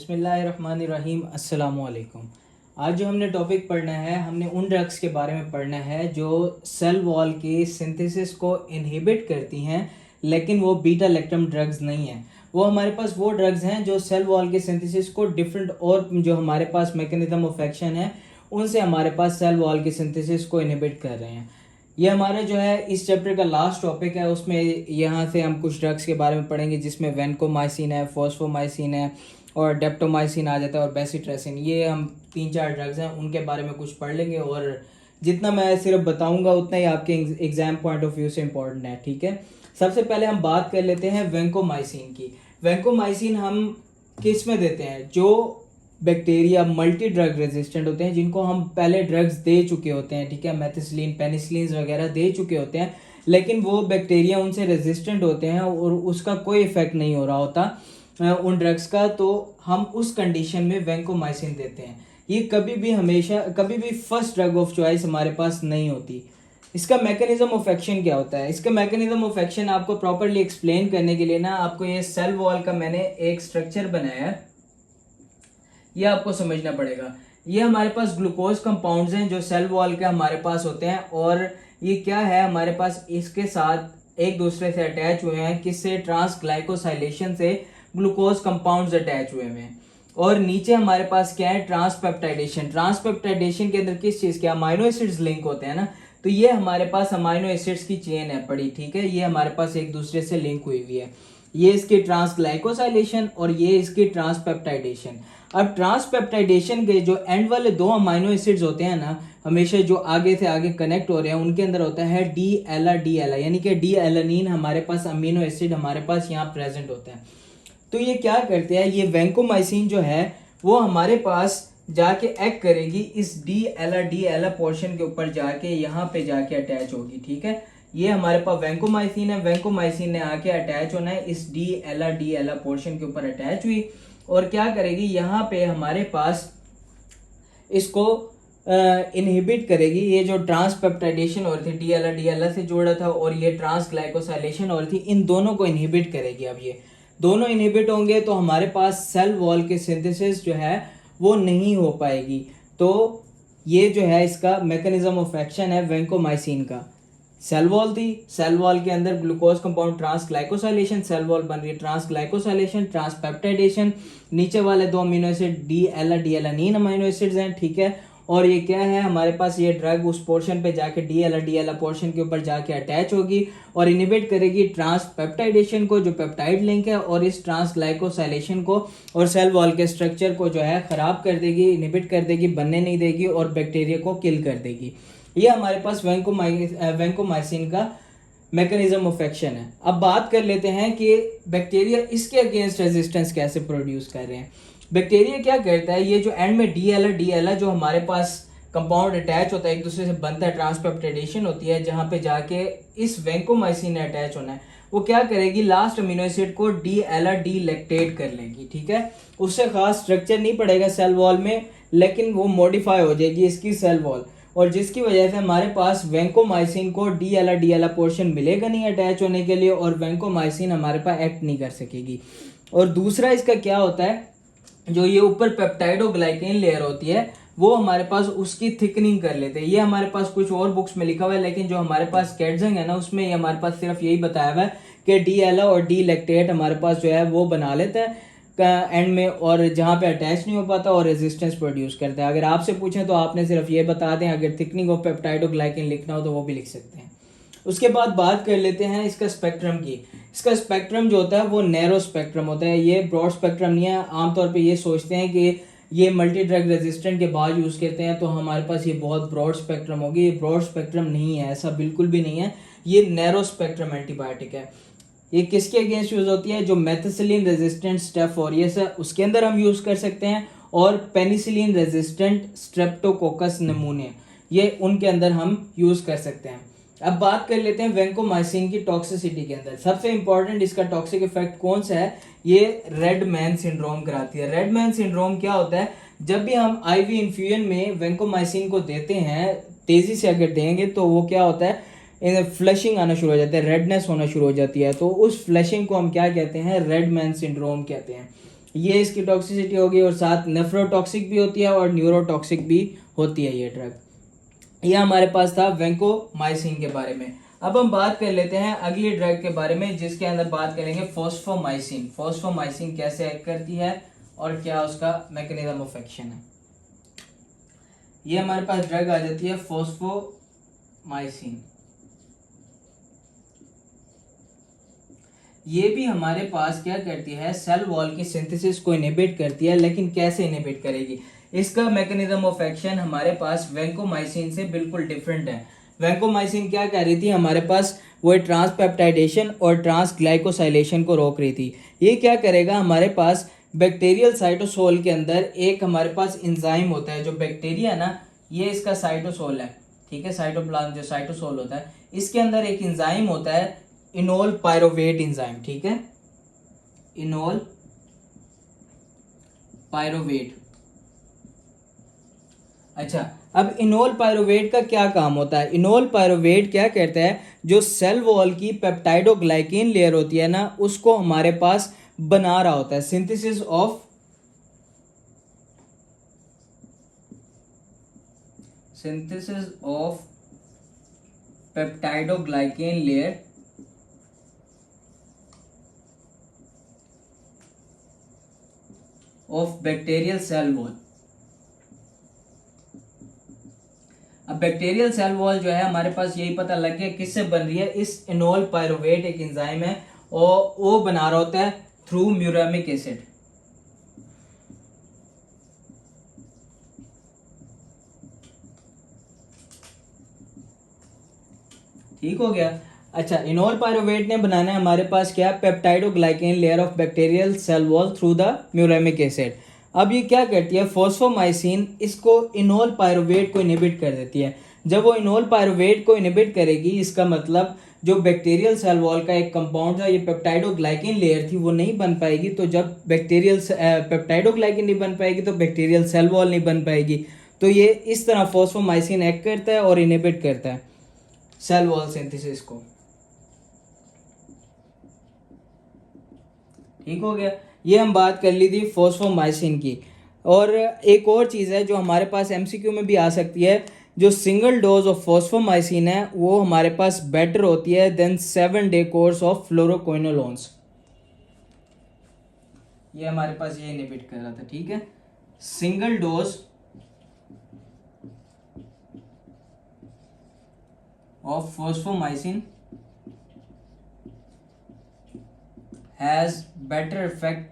बिस्मिल्लाहिर्रहमानिर्रहीम अस्सलामुअलैकुम। आज जो हमने टॉपिक पढ़ना है, हमने उन ड्रग्स के बारे में पढ़ना है जो सेल वॉल की सिंथेसिस को इनहिबिट करती हैं, लेकिन वो बीटा लैक्टम ड्रग्स नहीं हैं। वो हमारे पास वो ड्रग्स हैं जो सेल वॉल के सिंथेसिस को डिफरेंट और जो हमारे पास मैकेनिज्म ऑफ एक्शन है उनसे हमारे पास सेल वॉल की सिंथेसिस को इनहिबिट कर रहे हैं। ये हमारा जो है इस चैप्टर का लास्ट टॉपिक है। उसमें यहाँ से हम कुछ ड्रग्स के बारे में पढ़ेंगे जिसमें वेनकोमाइसिन है, फॉस्फोमाइसिन है और डेप्टोमाइसिन आ जाता है और बेसिट्रेसिन। ये हम 3-4 ड्रग्स हैं, उनके बारे में कुछ पढ़ लेंगे और जितना मैं सिर्फ बताऊंगा उतना ही आपके एग्जाम पॉइंट ऑफ व्यू से इम्पोर्टेंट है। ठीक है, सबसे पहले हम बात कर लेते हैं वेंकोमाइसिन की। वेंकोमाइसिन हम किस में देते हैं? जो बैक्टीरिया मल्टी ड्रग रेजिस्टेंट होते हैं, जिनको हम पहले ड्रग्स दे चुके होते हैं, ठीक है, मेथिसिलिन पेनिसिलिन वगैरह दे चुके होते हैं, लेकिन वो बैक्टीरिया उनसे रेजिस्टेंट होते हैं और उसका कोई इफेक्ट नहीं हो रहा होता उन ड्रग्स का, तो हम उस कंडीशन में वेंकोमाइसिन देते हैं। ये कभी भी फर्स्ट ड्रग ऑफ चॉइस हमारे पास नहीं होती। इसका मैकेनिज्म ऑफ एक्शन क्या होता है? इसका मैकेनिज्म ऑफ एक्शन आपको प्रॉपरली एक्सप्लेन करने के लिए ना, आपको ये सेल वॉल का मैंने एक स्ट्रक्चर बनाया है, ये आपको समझना पड़ेगा। ये हमारे पास ग्लूकोज कंपाउंड्स हैं जो सेल वॉल के हमारे पास होते हैं, और ये क्या है हमारे पास इसके साथ एक दूसरे से अटैच हुए हैं। किससे? ट्रांसग्लाइकोसाइलेशन से ग्लूकोज कंपाउंड्स अटैच हुए हैं। और नीचे हमारे पास क्या है? ट्रांसपेप्टाइडेशन। ट्रांसपेप्टाइडेशन के अंदर किस चीज के? अमाइनो एसिड्स लिंक होते हैं ना, तो ये हमारे पास अमाइनो एसिड्स की चेन है पड़ी, ठीक है, ये हमारे पास एक दूसरे से लिंक हुई हुई है। ये इसकी ट्रांसग्लाइकोसाइलेशन और ये इसकी ट्रांसपेप्टाइडेशन। अब ट्रांसपेप्टाइडेशन के जो एंड वाले दो अमाइनो एसिड्स होते हैं ना, हमेशा जो आगे से आगे कनेक्ट हो रहे हैं, उनके अंदर होता है डी एला, यानी कि डी एलानिन हमारे पास अमीनो एसिड हमारे पास यहाँ प्रेजेंट होता है। तो ये क्या करते हैं? ये वेंकोमाइसिन जो है वो हमारे पास जाके एक्ट करेगी इस डी एला पोर्शन के ऊपर, जाके यहाँ पे जाके अटैच होगी, ठीक है। ये हमारे पास वेंकोमाइसिन है, वेंकोमाइसिन ने आके अटैच होना है इस डी एला पोर्शन के ऊपर अटैच हुई, और क्या करेगी यहाँ पे हमारे पास इसको इनहिबिट करेगी। ये जो ट्रांसपेप्टाइडेशन हो रही थी, डी एला से जोड़ा था, और ये ट्रांसग्लाइकोसाइलेशन हो रही थी, इन दोनों को इनहिबिट करेगी। अब ये दोनों इनहिबिट होंगे तो हमारे पास सेल वॉल के सिंथेसिस जो है वो नहीं हो पाएगी। तो ये जो है इसका मैकेनिज्म ऑफ एक्शन है वेंकोमाइसिन का। सेल वॉल थी, सेल वॉल के अंदर ग्लूकोज कंपाउंड ट्रांसग्लाइकोसाइलेशन, सेल वॉल बन रही है ट्रांसग्लाइकोसाइलेशन, ट्रांसपेप्टाइडेशन, नीचे वाले दो amino acid D alanine amino acids हैं, ठीक है। और ये क्या है हमारे पास? ये ड्रग उस पोर्शन पे जाके डी एला पोर्शन के ऊपर जाके अटैच होगी और इनहिबिट करेगी ट्रांसपेप्टाइडेशन को, जो पेप्टाइड लिंक है, और इस ट्रांसग्लाइकोसाइलेशन को, और सेल वॉल के स्ट्रक्चर को जो है खराब कर देगी, इनहिबिट कर देगी, बनने नहीं देगी और बैक्टीरिया को किल कर देगी। ये हमारे पास वेंकोमाइसिन का मैकेनिज्म ऑफ एक्शन है। अब बात कर लेते हैं कि बैक्टीरिया इसके अगेंस्ट रेजिस्टेंस कैसे प्रोड्यूस कर रहे हैं। बैक्टीरिया क्या करता है? ये जो एंड में डी एला जो हमारे पास कंपाउंड अटैच होता है, एक दूसरे से बनता है, ट्रांसपेप्टाइडेशन होती है, जहां पे जाके इस वेंकोमाइसिन ने अटैच होना है, वो क्या करेगी? लास्ट अमीनो एसिड को डी लैक्टेट कर लेगी, ठीक है। उससे खास स्ट्रक्चर नहीं पड़ेगा सेल वॉल में, लेकिन वो मॉडिफाई हो जाएगी इसकी सेल वॉल, और जिसकी वजह से हमारे पास वेंकोमाइसिन को डी एला पोर्शन मिलेगा नहीं अटैच होने के लिए, और वेंकोमाइसिन हमारे पास एक्ट नहीं कर सकेगी। और दूसरा इसका क्या होता है? जो ये ऊपर पेप्टाइडोग्लाइकेन लेयर होती है वो हमारे पास उसकी थिकनिंग कर लेते हैं। ये हमारे पास कुछ और बुक्स में लिखा हुआ है, लेकिन जो हमारे पास कैटजंग है ना, उसमें ये हमारे पास सिर्फ यही बताया हुआ है कि डी एला और डी लैक्टेट हमारे पास जो है वो बना लेता है एंड में, और जहाँ पे अटैच नहीं हो पाता और रेजिस्टेंस प्रोड्यूस करता है। अगर आपसे पूछें तो आपने सिर्फ ये बता दें, अगर थिकनिंग ऑफ पेप्टाइडोग्लाइकेन लिखना हो तो वो भी लिख सकते हैं। उसके बाद बात कर लेते हैं इसका स्पेक्ट्रम की। इसका स्पेक्ट्रम जो होता है वो नैरो स्पेक्ट्रम होता है, ये ब्रॉड स्पेक्ट्रम नहीं है। आमतौर पे ये सोचते हैं कि ये मल्टी ड्रग रेजिस्टेंट के बाद यूज़ करते हैं तो हमारे पास ये बहुत ब्रॉड स्पेक्ट्रम होगी। ये ब्रॉड स्पेक्ट्रम नहीं है, ऐसा बिल्कुल भी नहीं है। ये नैरो स्पेक्ट्रम एंटीबायोटिक है। ये किसके अगेंस्ट यूज होती है? जो मेथिसिलिन रेजिस्टेंट स्टेफ ऑरियस है उसके अंदर हम यूज कर सकते हैं, और पेनिसिलिन रेजिस्टेंट स्ट्रेप्टोकोकस नमूने, ये उनके अंदर हम यूज कर सकते हैं। अब बात कर लेते हैं वेंकोमाइसिन की टॉक्सिसिटी के अंदर। सबसे इंपॉर्टेंट इसका टॉक्सिक इफेक्ट कौन सा है? ये रेड मैन सिंड्रोम कराती है। रेड मैन सिंड्रोम क्या होता है? जब भी हम आईवी इन्फ्यूजन में वेंकोमाइसिन को देते हैं, तेजी से अगर देंगे तो वो क्या होता है? फ्लशिंग आना शुरू हो जाता है, रेडनेस होना शुरू हो जाती है, तो उस फ्लशिंग को हम क्या कहते हैं? रेड मैन सिंड्रोम कहते हैं। ये इसकी टॉक्सिसिटी होगी, और साथ नेफ्रोटॉक्सिक भी होती है और न्यूरोटॉक्सिक भी होती है ये ड्रग। ये हमारे पास था वैंकोमाइसिन के बारे में। अब हम बात कर लेते हैं अगली ड्रग के बारे में, जिसके अंदर बात करेंगे फॉस्फोमाइसिन। फॉस्फोमाइसिन कैसे एक्ट करती है और क्या उसका मैकेनिज्म ऑफ एक्शन है। ये हमारे पास ड्रग आ जाती है फॉस्फोमाइसिन। ये भी हमारे पास क्या करती है, सेल वॉल की सिंथेसिस को इनहिबिट करती है, लेकिन कैसे इनहिबिट करेगी, इसका मैकेनिज्म ऑफ एक्शन हमारे पास वैंकोमाइसिन से बिल्कुल डिफरेंट है। वैंकोमाइसिन क्या कर रही थी हमारे पास, वो ट्रांसपेप्टाइडेशन और ट्रांसग्लाइकोसाइलेशन को रोक रही थी। ये क्या करेगा, हमारे पास बैक्टीरियल साइटोसोल के अंदर एक हमारे पास एंजाइम होता है, जो बैक्टीरिया ना, ये इसका साइटोसोल है, ठीक है, साइटोप्लाज्म जो साइटोसोल होता है, इसके अंदर एक एंजाइम होता है इनोल पायरोवेट एंजाइम, ठीक है, इनोल पायरोवेट। अच्छा, अब इनोल पायरोवेट का क्या काम होता है, इनोल पायरोवेट क्या कहता है, जो सेल वॉल की पेप्टाइडोग्लाइकेन लेयर होती है ना, उसको हमारे पास बना रहा होता है, synthesis of peptidoglycan layer of bacterial cell wall. अब बैक्टीरियल सेल वॉल जो है हमारे पास यही पता लग गया किससे बन रही है, इस इनोल पायरोवेट एक एंजाइम है और वो बना रहा होता है थ्रू म्यूरामिक एसिड। ठीक हो गया। अच्छा, इनोल पायरोवेट ने बनाना है हमारे पास क्या, peptidoglycan layer of bacterial cell wall through the muramic acid. अब ये क्या करती है, फॉस्फोमाइसिन इसको इनोल पायरोवेट को इनहिबिट कर देती है। जब वो इनोल पायरोवेट को इनहिबिट करेगी, इसका मतलब जो बैक्टीरियल सेल वॉल का एक कंपाउंड था, ये पेप्टाइडोग्लाइकेन लेयर थी, वो नहीं बन पाएगी। तो जब बैक्टीरियल पेप्टाइडोग्लाइकेन नहीं बन पाएगी तो बैक्टीरियल सेल वॉल नहीं बन पाएगी। तो ये इस तरह फॉस्फोमाइसिन एक्ट करता है और इनहिबिट करता है सेल वॉल सिंथेसिस को। ठीक हो गया, ये हम बात कर ली थी फॉस्फोमाइसिन की। और एक और चीज़ है जो हमारे पास एमसीक्यू में भी आ सकती है, जो सिंगल डोज ऑफ फॉस्फोमाइसिन है वो हमारे पास बेटर होती है then 7-day course of fluoroquinolones. ये हमारे पास ये इनहिबिट कर रहा था, ठीक है, single dose of fosfomycin has better effect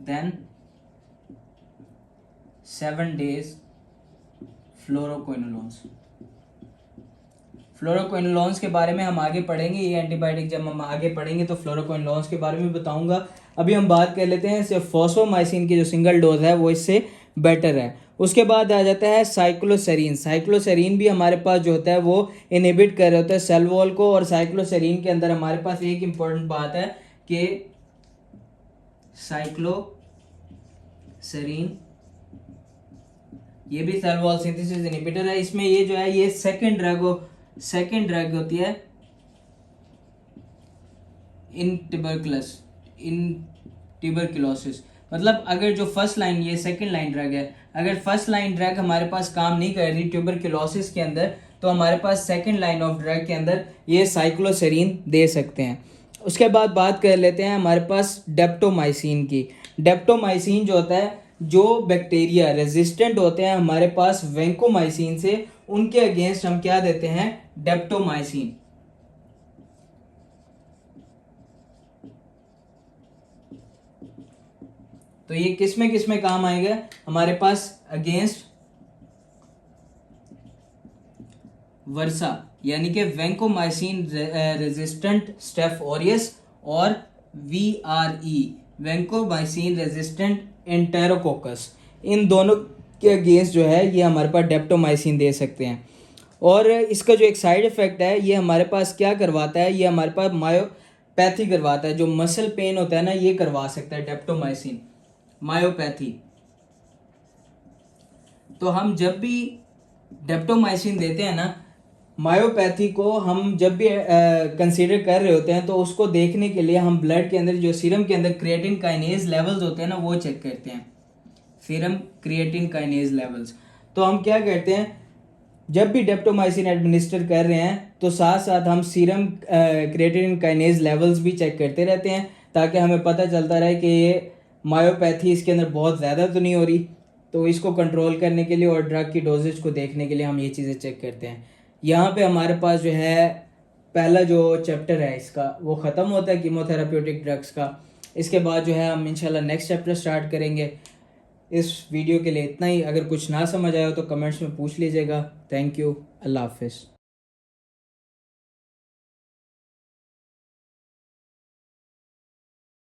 than 7 days fluoroquinolones. Fluoroquinolones के बारे में हम आगे पढ़ेंगे, ये एंटीबायोटिक जब हम आगे पढ़ेंगे तो फ्लोरोक्विनोलोन्स के बारे में बताऊंगा। अभी हम बात कर लेते हैं सिर्फ फॉस्फोमाइसिन की जो सिंगल डोज है वो इससे बेटर है। उसके बाद आ जाता है साइक्लोसेरीन। साइक्लोसेरीन भी हमारे पास जो होता है वो इनहिबिट कर रहे होता है सेल वॉल को। और साइक्लोसेरीन के अंदर हमारे पास एक इम्पॉर्टेंट बात है कि साइक्लोसेरीन ये भी सेल वॉल सिंथेसिस इनहिबिटर है। इसमें ये जो है ये सेकंड ड्रग होती है इन ट्यूबरकुलोसिस। मतलब अगर जो फर्स्ट लाइन, ये सेकंड लाइन ड्रग है, अगर फर्स्ट लाइन ड्रग हमारे पास काम नहीं कर रही ट्यूबरकुलोसिस के अंदर, तो हमारे पास सेकंड लाइन ऑफ ड्रग के अंदर ये साइक्लोसेरीन दे सकते हैं। उसके बाद बात कर लेते हैं हमारे पास डेप्टोमाइसिन की। डेप्टोमाइसिन जो होता है, जो बैक्टीरिया रेजिस्टेंट होते हैं हमारे पास वैंकोमाइसिन से, उनके अगेंस्ट हम क्या देते हैं, डेप्टोमाइसिन। तो ये किस में काम आएगा हमारे पास, अगेंस्ट वर्सा यानी कि वैंकोमाइसिन रेजिस्टेंट स्टेफ ऑरियस और VRE वैंकोमाइसिन रेजिस्टेंट एंटेरोकोकस, इन दोनों के अगेंस्ट जो है ये हमारे पास डेप्टोमाइसिन दे सकते हैं। और इसका जो एक साइड इफेक्ट है, ये हमारे पास क्या करवाता है, ये हमारे पास मायोपैथी करवाता है। जो मसल पेन होता है ना, ये करवा सकता है डेप्टोमाइसिन, मायोपैथी। तो हम जब भी डेप्टोमाइसिन देते हैं ना, मायोपैथी को हम जब भी कंसीडर कर रहे होते हैं तो उसको देखने के लिए हम ब्लड के अंदर जो सीरम के अंदर क्रिएटिन काइनेज लेवल्स होते हैं ना वो चेक करते हैं, सीरम क्रिएटिन काइनेज लेवल्स। तो हम क्या करते हैं, जब भी डेप्टोमाइसिन एडमिनिस्टर कर रहे हैं तो साथ साथ हम सीरम क्रिएटिन काइनेज लेवल्स भी चेक करते रहते हैं, ताकि हमें पता चलता रहे कि ये मायोपैथी इसके अंदर बहुत ज़्यादा तो नहीं हो रही। तो इसको कंट्रोल करने के लिए और ड्रग की डोजेज को देखने के लिए हम ये चीज़ें चेक करते हैं। यहाँ पे हमारे पास जो है पहला जो चैप्टर है इसका वो ख़त्म होता है कीमोथेराप्यूटिक ड्रग्स का। इसके बाद जो है हम इंशाल्लाह नेक्स्ट चैप्टर स्टार्ट करेंगे। इस वीडियो के लिए इतना ही। अगर कुछ ना समझ आया हो तो कमेंट्स में पूछ लीजिएगा। Thank you. अल्लाह हाफिज़।